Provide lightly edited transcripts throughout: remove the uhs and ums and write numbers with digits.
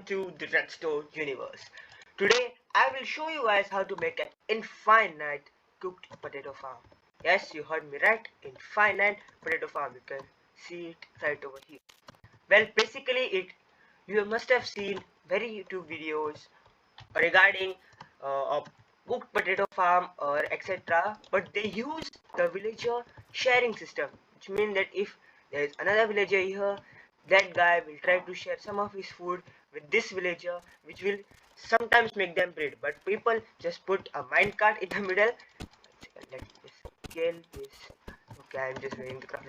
to the Redstone universe. Today I will show you guys how to make an infinite cooked potato farm. Yes, you heard me right, infinite potato farm. You can see it right over here. Well, basically you must have seen many YouTube videos regarding a cooked potato farm or etc. But they use the villager sharing system, which means that if there is another villager here, that guy will try to share some of his food with this villager, which will sometimes make them breed. But people just put a minecart in the middle. Let me just scale this. Okay, I'm just doing the craft.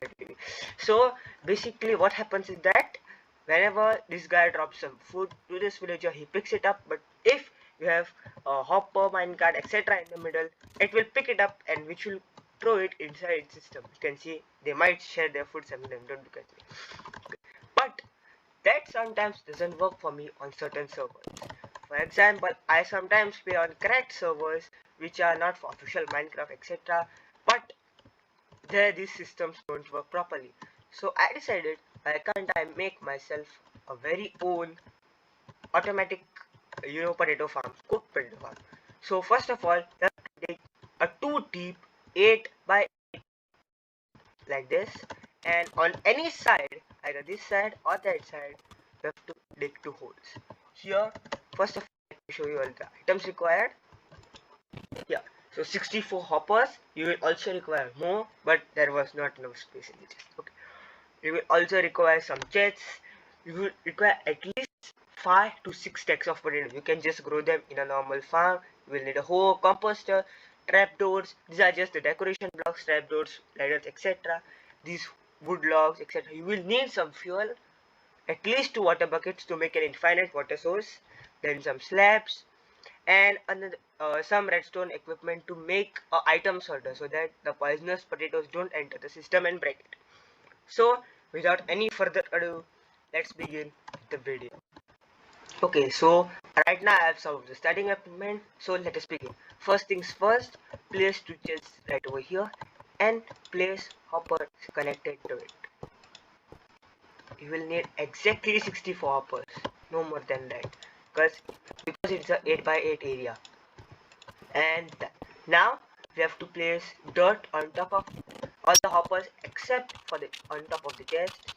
So basically, what happens is that whenever this guy drops some food to this villager, he picks it up. But if you have a hopper, minecart, etc. in the middle, it will pick it up and which will throw it inside its system. You can see they might share their food sometimes. Don't look at me. But that sometimes doesn't work for me on certain servers. For example, I sometimes play on cracked servers which are not for official Minecraft, etc. But there these systems don't work properly. So I decided, why can't I make myself a very own automatic potato farm, cooked potato farm. So first of all, you have to take a 2 deep 8 by 8 like this, and on any side, either this side or that side, you have to dig 2 holes. Here, first of all, let me show you all the items required. Yeah, so 64 hoppers. You will also require more, but there was not enough space in the chest. Okay, you will also require some chests. You will require at least 5 to 6 stacks of potatoes. You can just grow them in a normal farm. You will need a hoe, composter, trapdoors. These are just the decoration blocks, trapdoors, ladders, etc. These wood logs, etc. You will need some fuel, at least 2 water buckets to make an infinite water source, then some slabs, and another some redstone equipment to make a item sorter so that the poisonous potatoes don't enter the system and break it. So without any further ado, let's begin the video. Okay, so right now I have some of the starting equipment, so let us begin. First things first, place two chests right over here and place hoppers connected to it. You will need exactly 64 hoppers, no more than that, because it's a 8 by 8 area. And now we have to place dirt on top of all the hoppers except for the on top of the chest.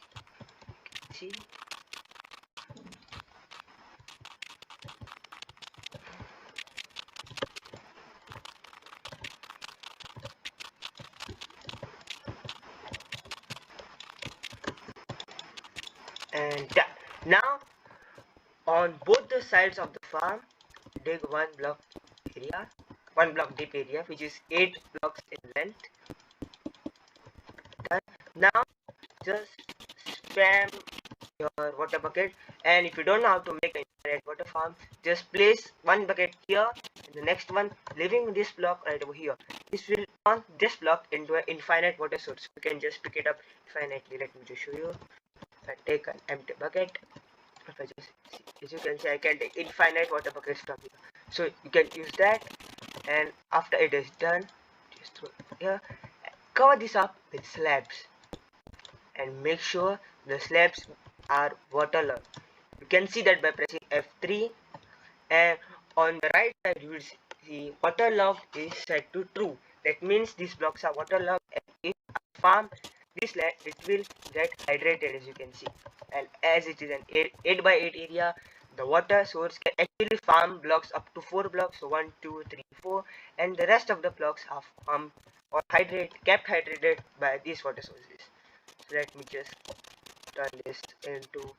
See, and now on both the sides of the farm, dig one block deep area, which is 8 blocks in length. Done. Now just spam your water bucket, and if you don't know how to make an infinite water farm, just place one bucket here and the next one leaving this block right over here. This will turn this block into an infinite water source. You can just pick it up infinitely. Let me just show you. If I take an empty bucket, if I just see, as you can see, I can take infinite water buckets from here. So you can use that, and after it is done, just throw it here. Cover this up with slabs and make sure the slabs are waterlogged. You can see that by pressing F3, and on the right side you will see waterlogged is set to true. That means these blocks are waterlogged, and if I farm this land, it will get hydrated, as you can see. And as it is an 8 by 8 area, the water source can actually farm blocks up to 4 blocks, so 1, 2, 3, 4, and the rest of the blocks are farmed or kept hydrated by these water sources. So let me just turn this into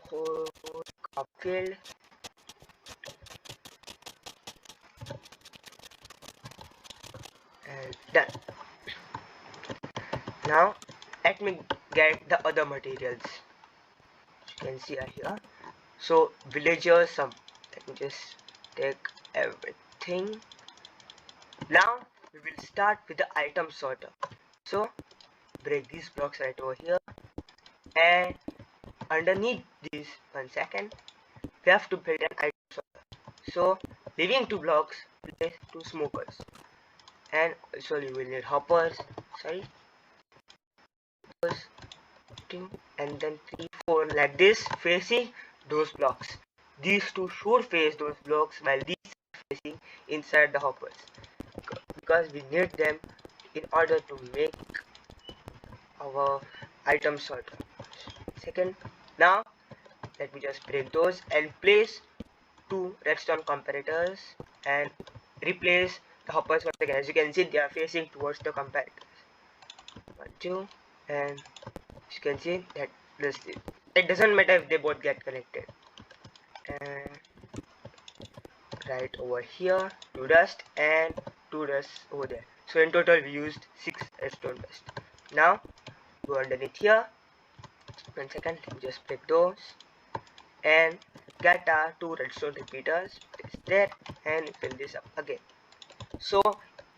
whole crop field. And done. Now let me get the other materials. You can see here. So villagers, let me just take everything. Now we will start with the item sorter. So break these blocks right over here, and underneath these, 1 second, we have to build an item sorter. So leaving 2 blocks, place 2 smokers, and also you will need hoppers, 2, and then 3, 4 like this, facing those blocks. These two should face those blocks while these are facing inside the hoppers, because we need them in order to make our item sorter. Second, now let me just break those and place 2 redstone comparators and replace the hoppers once again. As you can see, they are facing towards the comparators. 1, 2, and as you can see that this, it doesn't matter if they both get connected. And right over here, 2 dust and 2 dust over there. So in total we used 6 redstone dust. Now go underneath here. 1 second, let me just break those and get our 2 redstone repeaters. Place there and fill this up again. So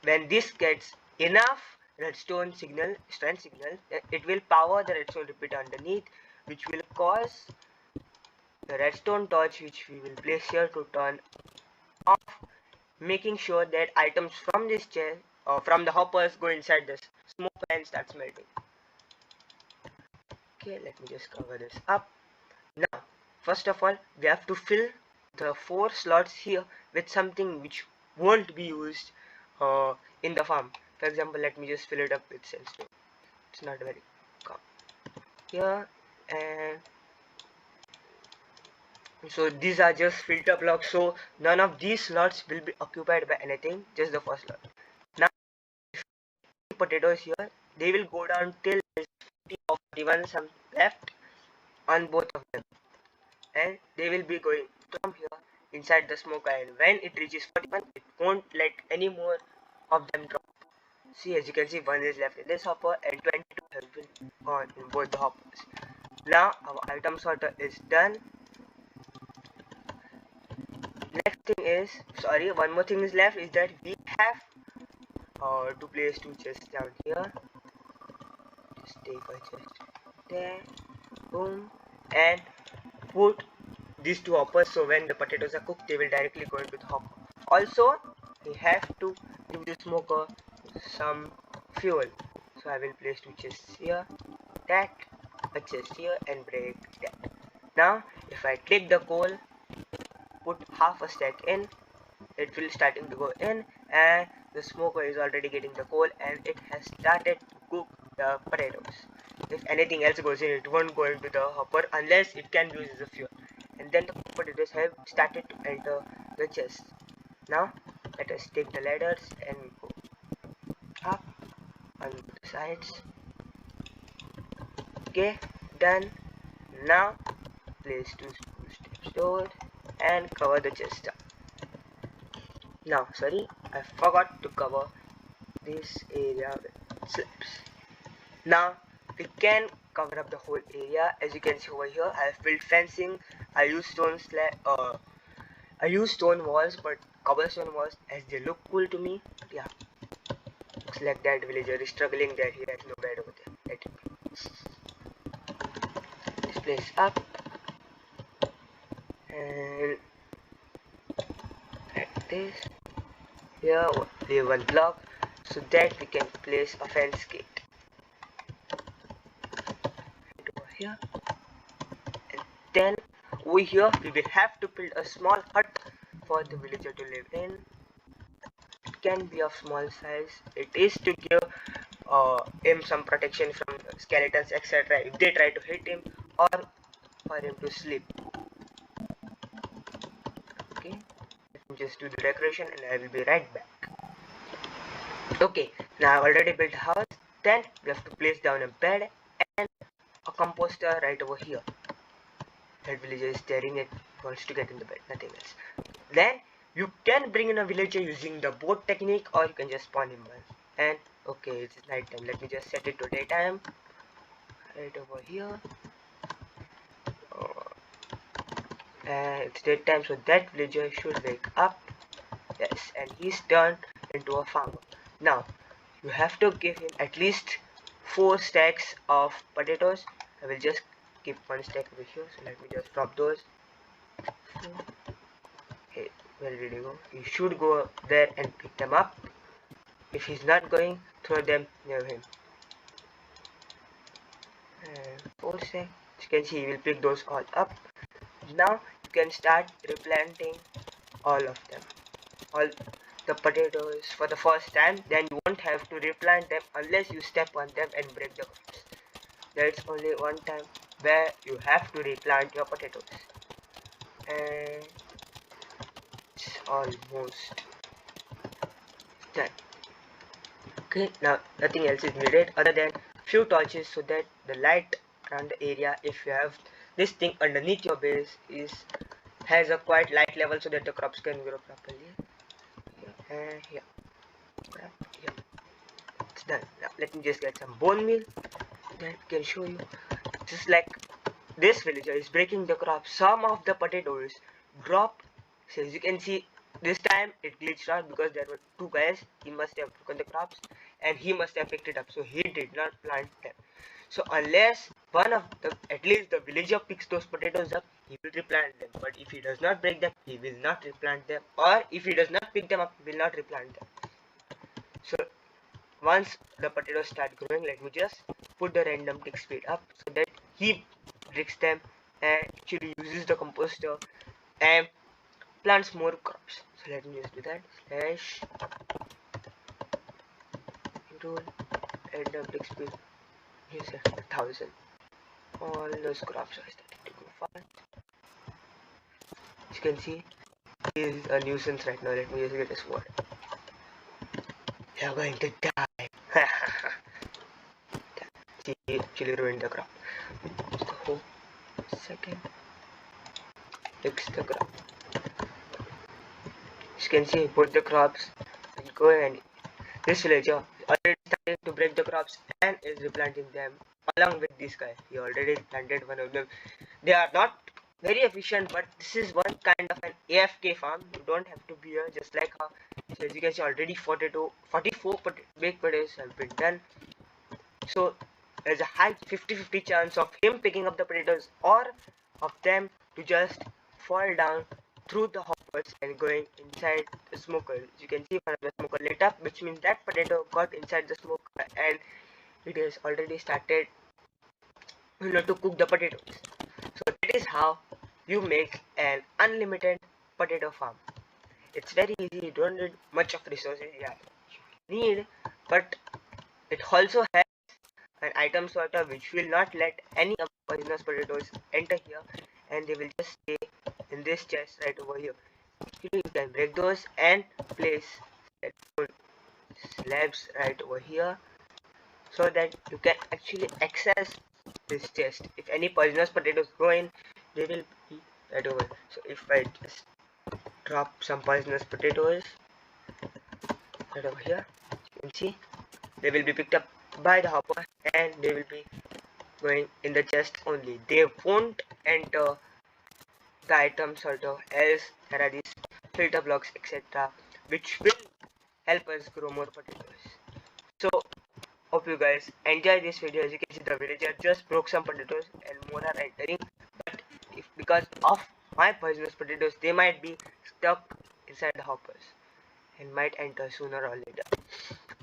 when this gets enough redstone signal, strength signal, it will power the redstone repeater underneath, which will cause the redstone torch, which we will place here, to turn off, making sure that items from this chest or from the hoppers go inside this smoke and starts melting. Okay, let me just cover this up. Now first of all, we have to fill the 4 slots here with something which won't be used in the farm. For example, let me just fill it up with sandstone. It's not very calm here, and so these are just filter blocks, so none of these slots will be occupied by anything, just the first slot. Now potatoes here, they will go down till there's 50 or 41 some left on both of them, and they will be going from here inside the smoke, and when it reaches 41, it won't let any more of them drop. See, as you can see, 1 is left in this hopper and 22 have been gone in both the hoppers. Now our item sorter is done. Next thing is, sorry, one more thing is left, is that we have to place 2 chests down here. Just take a chest there, boom, and put these 2 hoppers, so when the potatoes are cooked, they will directly go into the hopper. Also, we have to give the smoker some fuel, so I will place 2 chests here, that, a chest here, and break that. Now if I take the coal, put half a stack in, it will starting to go in, and the smoker is already getting the coal, and it has started to cook the potatoes. If anything else goes in, it won't go into the hopper unless it can be used as a fuel. And then the potatoes have started to enter the chest. Now let us take the ladders and go up on the sides. Okay, done. Now place 2 steps doors and cover the chest up. Now sorry, I forgot to cover this area with slabs. Now we can cover up the whole area. As you can see over here, I have built fencing. I use I use stone walls, but cobblestone walls, as they look cool to me. Yeah, looks like that villager is struggling there. He has no bed over there. Let it be. This place up, and like this. Here leave 1 block so that we can place a fence gate. Right over here, and then over here we will have to build a small hut for the villager to live in. It can be of small size. It is to give him some protection from skeletons, etc. if they try to hit him, or for him to sleep. Okay, let me just do the decoration and I will be right back. Okay, now I've already built a house. Then we have to place down a bed and a composter right over here. That villager is staring at, wants to get in the bed, nothing else. Then you can bring in a villager using the boat technique, or you can just spawn him one. And okay, it's night time. Let me just set it to daytime. Right over here. And it's daytime, so that villager should wake up. Yes, and he's turned into a farmer. Now you have to give him at least 4 stacks of potatoes. I will just keep 1 stack over here, so let me just drop those. Okay, where did he go? You should go there and pick them up. If he's not going, throw them near him. And 4 seconds. You can see he will pick those all up. Now you can start replanting all of them, all the potatoes for the first time. Then you won't have to replant them unless you step on them and break the crops. There's only one time where you have to replant your potatoes, and it's almost done. Okay, now nothing else is needed other than few torches so that the light around the area, if you have this thing underneath your base, has a quite light level so that the crops can grow properly. And here, here, it's done. Now let me just get some bone meal that can show you. Just like this villager is breaking the crop, some of the potatoes drop. So as you can see, this time it glitched out because there were two guys. He must have broken the crops and he must have picked it up, so he did not plant them. So unless one of the, at least the villager picks those potatoes up, he will replant them. But if he does not break them, he will not replant them. Or if he does not pick them up, he will not replant them. So once the potatoes start growing, let me just put the random tick speed up so that he breaks them and actually uses the composter and plants more crops. So let me just do that. Slash control random tick speed. Here's 1000. All those crops are starting to go fast. As you can see, he is a nuisance right now. Let me just get a sword. You're going to die. He actually ruined the crop. Just a whole second. Fix the crop. As you can see, both the crops will go, and this villager already started to break the crops and is replanting them along with this guy. He already planted one of them. They are not very efficient, but this is one kind of an AFK farm. You don't have to be here, just like how, so as you can see, already 44 baked potatoes have been done. So there's a high 50-50 chance of him picking up the potatoes or of them to just fall down through the hoppers and going inside the smoker. As you can see, one of the smoker lit up, which means that potato got inside the smoker and it has already started, to cook the potatoes. So that is how you make an unlimited potato farm. It's very easy. You don't need much of resources. Yeah, you need, but it also has an item sorter which will not let any of the poisonous potatoes enter here, and they will just stay in this chest right over here. You can break those and place slabs right over here so that you can actually access this chest. If any poisonous potatoes go in, they will be right over. So if I just drop some poisonous potatoes right over here, you can see they will be picked up by the hopper and they will be going in the chest only. They won't enter the item sorter, else there are these filter blocks, etc., which will help us grow more potatoes. So hope you guys enjoy this video. As you can see, the villager just broke some potatoes and more are entering, but if because of my poisonous potatoes, they might be stuck inside the hoppers and might enter sooner or later.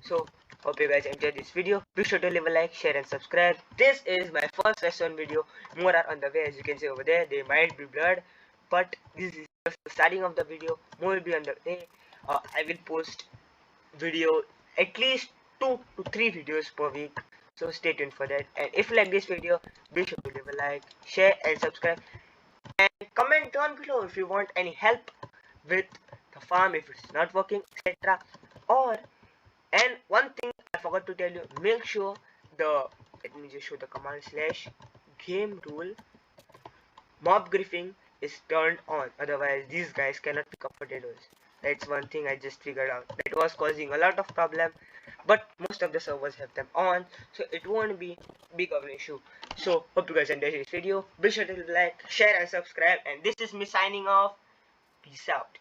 So hope you guys enjoyed this video. Be sure to leave a like, share and subscribe. This is my first Redstone video. More are on the way. As you can see over there, they might be blurred, but this is just the starting of the video. More will be on the way. I will post video at least 2 to 3 videos per week, so stay tuned for that. And if you like this video, be sure to leave a like, share and subscribe, and comment down below if you want any help with the farm, if it's not working, etc. Or, and one thing I forgot to tell you, make sure let me just show the command slash game rule mob griefing is turned on, otherwise these guys cannot pick up potatoes. That's one thing I just figured out that was causing a lot of problem, but most of the servers have them on, so it won't be big of an issue. So hope you guys enjoyed this video. Be sure to like, share and subscribe, and this is me signing off. Peace out.